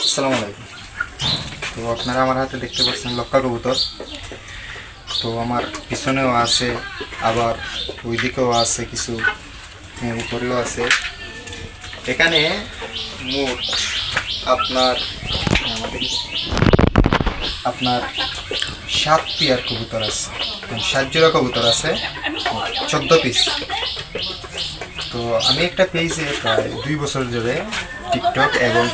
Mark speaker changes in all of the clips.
Speaker 1: আসসালামু আলাইকুম। তো আপনারা আমার হাতে দেখতে পাচ্ছেন লক্কা কবুতর। তো আমার পিছনেও আছে, আবার ওই দিকেও আছে কিছু, উপরেও আছে। এখানে মোট আপনার আপনার 7 পেয়ার কবুতর আছে, 7 জোড়া কবুতর আছে, 14 পিস। তো আমি একটা পেজে প্রায় 2 বছর ধরে টিকটক এবং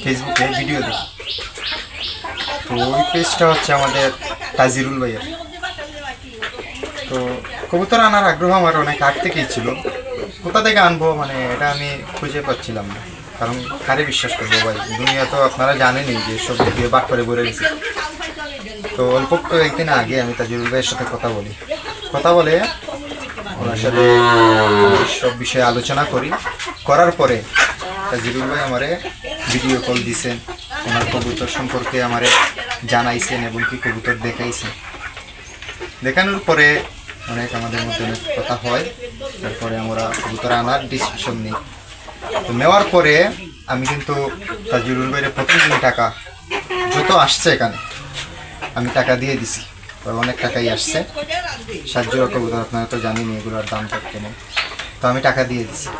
Speaker 1: ফেসবুকে ভিডিও দিই। তো ওই পেজটা হচ্ছে আমাদের তাজিরুল ভাইয়ের। তো কবুতর আনার আগ্রহ আমার অনেক আগ থেকেই ছিল। কোথা থেকে আনবো মানে এটা আমি খুঁজে পাচ্ছিলাম না, কারণ কারে বিশ্বাস করবো ভাই, দুনিয়া তো আপনারা জানেনই যে সব দিয়ে বাট করে ভরে গেছে। তো অল্প একদিন আগে আমি তাজিরুল ভাইয়ের সাথে কথা বলে ওনার সাথে সব বিষয়ে আলোচনা করার পরে তাজিরুল ভাই আমারে ভিডিও কল দিছেন, ওনার কবুতর সম্পর্কে আমারে জানাইছেন এবং কি কবুতর দেখাইছেন। দেখানোর পরে অনেক আমাদের মধ্যে অনেক কথা হয়। তারপরে আমরা কবুতর আনার ডিসিশন নিই। তো নেওয়ার পরে আমি কিন্তু তাজিরুল ভাইয়ের প্রতিদিন টাকা যত আসছে এখানে আমি টাকা দিয়ে দিছি, অনেক টাকাই আসছে। 7 জোড়া কবুতর আপনারা তো জানেন এগুলোর দাম কেমন। তো আমি টাকা দিয়ে দিছি।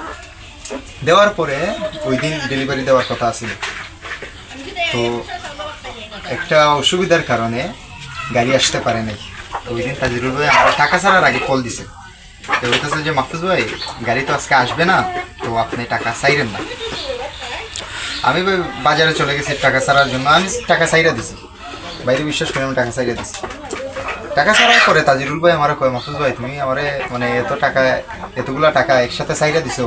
Speaker 1: দেওয়ার পরে ওই দিন ডেলিভারি দেওয়ার কথা ছিল। তো একটা অসুবিধার কারণে গাড়ি আসতে পারে নাই। ওই দিন তাজিরুল ভাই আমার টাকা ছাড়ার আগে কল দিছে। তো বলতেছে যে মাহফুজ ভাই গাড়ি তো আজকে আসবে না, তো আপনি টাকা চাইরেন না। আমি বাজারে চলে গেছি টাকা ছাড়ার জন্য, আমি টাকা চাইরা দিছি। বাইরে বিশ্বাস করে আমি টাকা চাইরা দিছি। টাকা ছাড়ার পরে তাজিরুল ভাই আমার কয়, মাহফুজ ভাই তুমি আমারে মানে এতগুলা টাকা একসাথে চাইরা দিছো।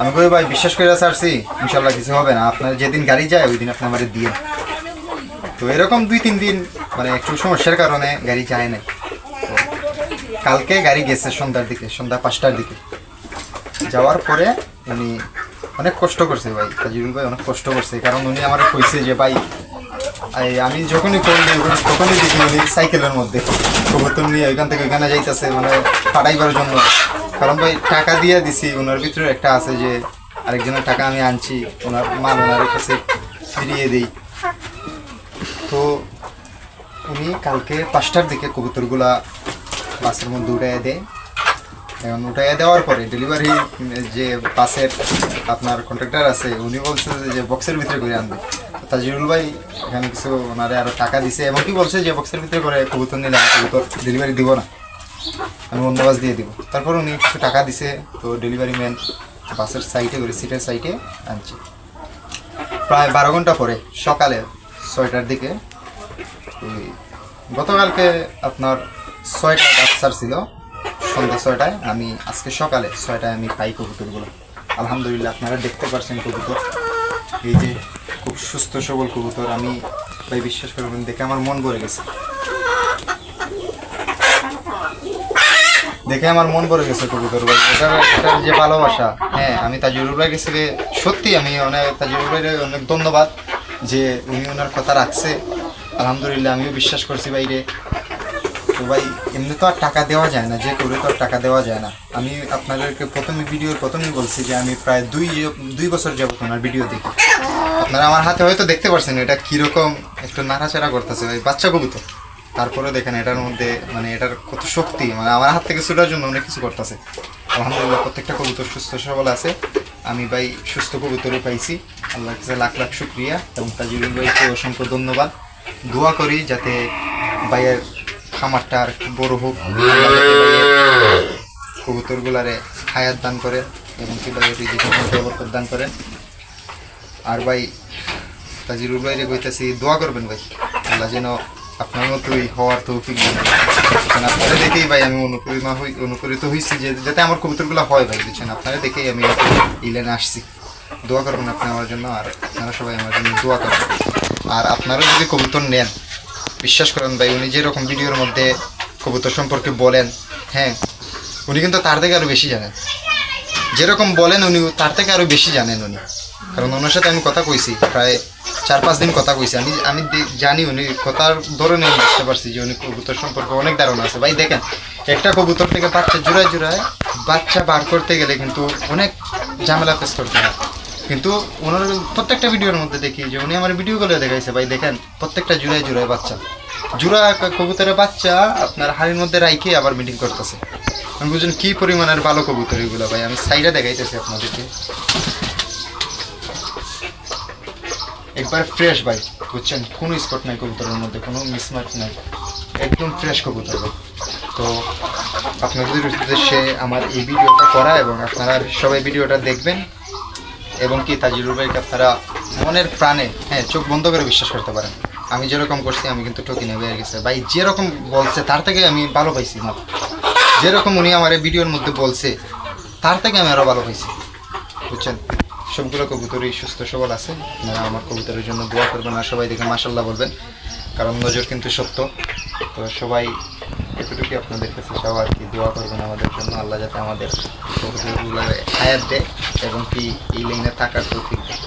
Speaker 1: আমি কই ভাই বিশ্বাস করে ছাড়ছি, ইনশাল্লাহ কিছু হবে না, আপনার যেদিন গাড়ি যায় ওই দিন আপনি আমারে দিয়ে। তো এরকম 2-3 দিন মানে একটু সমস্যার কারণে গাড়ি যায় নাই। কালকে গাড়ি গেছে সন্ধ্যা 5টার দিকে। যাওয়ার পরে উনি অনেক কষ্ট করছে ভাই, তাজিরুল ভাই অনেক কষ্ট করছে, কারণ উনি আমার কইছে যে ভাই আমি যখনই কল দিই তখনই দেখি উনি সাইকেলের মধ্যে কবুতর নিয়ে ওইখান থেকে ওইখানে যাইতেছে, মানে পাঠাইবার জন্য। কারণ ভাই টাকা দিয়ে দিছি, ওনার ভিতরে একটা আছে যে আরেকজনের টাকা আমি আনছি, ওনার মাল ওনার কাছে ফিরিয়ে দিই। তো উনি কালকে 5টার দিকে কবুতরগুলা বাসের মধ্যে উঠাইয়া দেয়। এখন উঠাইয়া দেওয়ার পরে ডেলিভারি যে বাসের আপনার কন্ট্রাক্টর আছে উনি বলছে যে বক্সের ভিতরে করে আনবে। তাজিরুল ভাই এখানে কিছু ওনারে আরও টাকা দিছে এবং কি বলছে যে বক্সের ভিতরে করে কবুতর নিলে কবুতর ডেলিভারি দিব না, আমি অন্য বাস দিয়ে দিব। তারপর উনি কিছু টাকা দিছে। তো ডেলিভারি ম্যান বাসের সাইডে করে সিটের সাইডে আনছে। প্রায় 12 ঘন্টা পরে সকালে 6টার দিকে, গতকালকে আপনার 6টা বাচ্চার ছিল, সন্ধ্যা 6টায়, আমি আজকে সকালে 6টায় আমি পাই কবুতরগুলো। আলহামদুলিল্লাহ আপনারা দেখতে পাচ্ছেন কবুতর, এই যে খুব সুস্থ সবল কবুতর। আমি ভাই বিশ্বাস করবেন দেখে আমার মন ভরে গেছে, কবুতর ভাই, এটার যে ভালোবাসা। হ্যাঁ আমি তাজিরুল ভাই গেছি, সত্যি আমি তাজিরুল ভাইয়ের অনেক ধন্যবাদ যে উনি ওনার কথা রাখছে। আলহামদুলিল্লাহ আমিও বিশ্বাস করছি বাইরে। তো ভাই এমনি তো আর টাকা দেওয়া যায় না, যে করে তো আর টাকা দেওয়া যায় না। আমি আপনাদেরকে প্রথমেই বলছি যে আমি প্রায় 2 বছর যাবত ওনার ভিডিও দেখি। আপনারা আমার হাতে হয়তো দেখতে পাচ্ছেন এটা কীরকম একটু নাড়াচাড়া করতেছে ভাই, বাচ্চা কবুতর। তারপরে দেখেন এটার মধ্যে মানে এটার কত শক্তি, মানে আমার হাত থেকে ছুটার জন্য অনেক কিছু করতেছে। আলহামদুলিল্লাহ প্রত্যেকটা কবুতর সুস্থ সবল আছে। আমি ভাই সুস্থ কবুতরও পাইছি, আল্লাহর কাছে লাখ লাখ শুকরিয়া এবং তাজিরুল ভাইকে অসংখ্য ধন্যবাদ। দোয়া করি যাতে ভাইয়ের খামারটা আর একটু বড় হোক, কবুতরগুলারে হায়াত দান করেন এবং কি ভাইয়ের বরকত দান করেন। আর ভাই তাজিরুল ভাইরে কইতাছি দোয়া করবেন ভাই, আল্লাহ যেন আপনার মতোই হওয়ার তৌফিক দেন। আপনারা দেখেই ভাই আমি অনুপ্রেরিত হয়েছি যে যাতে আমার কবুতরগুলো হয় ভাই, বুঝছেন, আপনারা দেখেই আমি ইলেনে আসছি। দোয়া করবেন আপনি আমার জন্য, আর আপনারা সবাই আমার জন্য দোয়া করবেন। আর আপনারা যদি কবুতর নেন বিশ্বাস করেন ভাই, উনি যেরকম ভিডিওর মধ্যে কবুতর সম্পর্কে বলেন, হ্যাঁ উনি কিন্তু তার থেকে আরও বেশি জানেন। যেরকম বলেন উনি তার থেকে আরও বেশি জানেন উনি, কারণ ওনার সাথে আমি কথা কইছি, প্রায় 4-5 দিন কথা কইছি। আমি জানি উনি কথার ধরনে আমি বুঝতে পারছি যে উনি কবুতর সম্পর্কে অনেক ধারণা আছে। ভাই দেখেন একটা কবুতর থেকে বাচ্চা জোড়ায় বাচ্চা বার করতে গেলে কিন্তু অনেক ঝামেলা ফেস করতে হয়। কিন্তু ওনার প্রত্যেকটা ভিডিওর মধ্যে দেখি যে উনি আমার ভিডিওগুলো দেখাইছে ভাই, দেখেন প্রত্যেকটা জোড়ায় জোড়ায় বাচ্চা, জোড়া কবুতরের বাচ্চা আপনার হাড়ির মধ্যে রাইখে আবার মিটিং করতেছে। আমি বুঝুন কি পরিমাণের ভালো কবুতর এগুলো ভাই। আমি সাইডে দেখাইতেছি আপনাদেরকে, একবার ফ্রেশ ভাই, বুঝছেন, কোনো স্পট নাই কবুতরের মধ্যে, কোনো মিসমার্ক নাই, একদম ফ্রেশ কবুতর ভাই। তো আপনাদের উদ্দেশ্যে আমার এই ভিডিওটা করা, এবং আপনারা সবাই ভিডিওটা দেখবেন, এবং কি তাজিরুল ভাইকে আপনারা মনের প্রাণে, হ্যাঁ, চোখ বন্ধ করে বিশ্বাস করতে পারেন। আমি যেরকম করছি আমি কিন্তু ঠকি নেবে হয়ে গেছে ভাই, যেরকম বলছে তার থেকে আমি ভালো পাইছি না, যেরকম উনি আমার এই ভিডিওর মধ্যে বলছে তার থেকে আমি আরও ভালো পাইছি, বুঝছেন। সবগুলো কবুতরই সুস্থ সবল আছে। আপনারা আমার কবুতরের জন্য দোয়া করবেন, আর সবাই দেখে মাশাল্লাহ বলবেন, কারণ নজর কিন্তু সত্য। তো সবাই এতটুকু আপনাদের কাছে চাওয়া আর কি, দোয়া করবেন আমাদের জন্য, আল্লাহ যাতে আমাদের কবুতরগুলো হায়াত দেয় এবং কি এই লাইনে থাকার তৌফিক দেয়।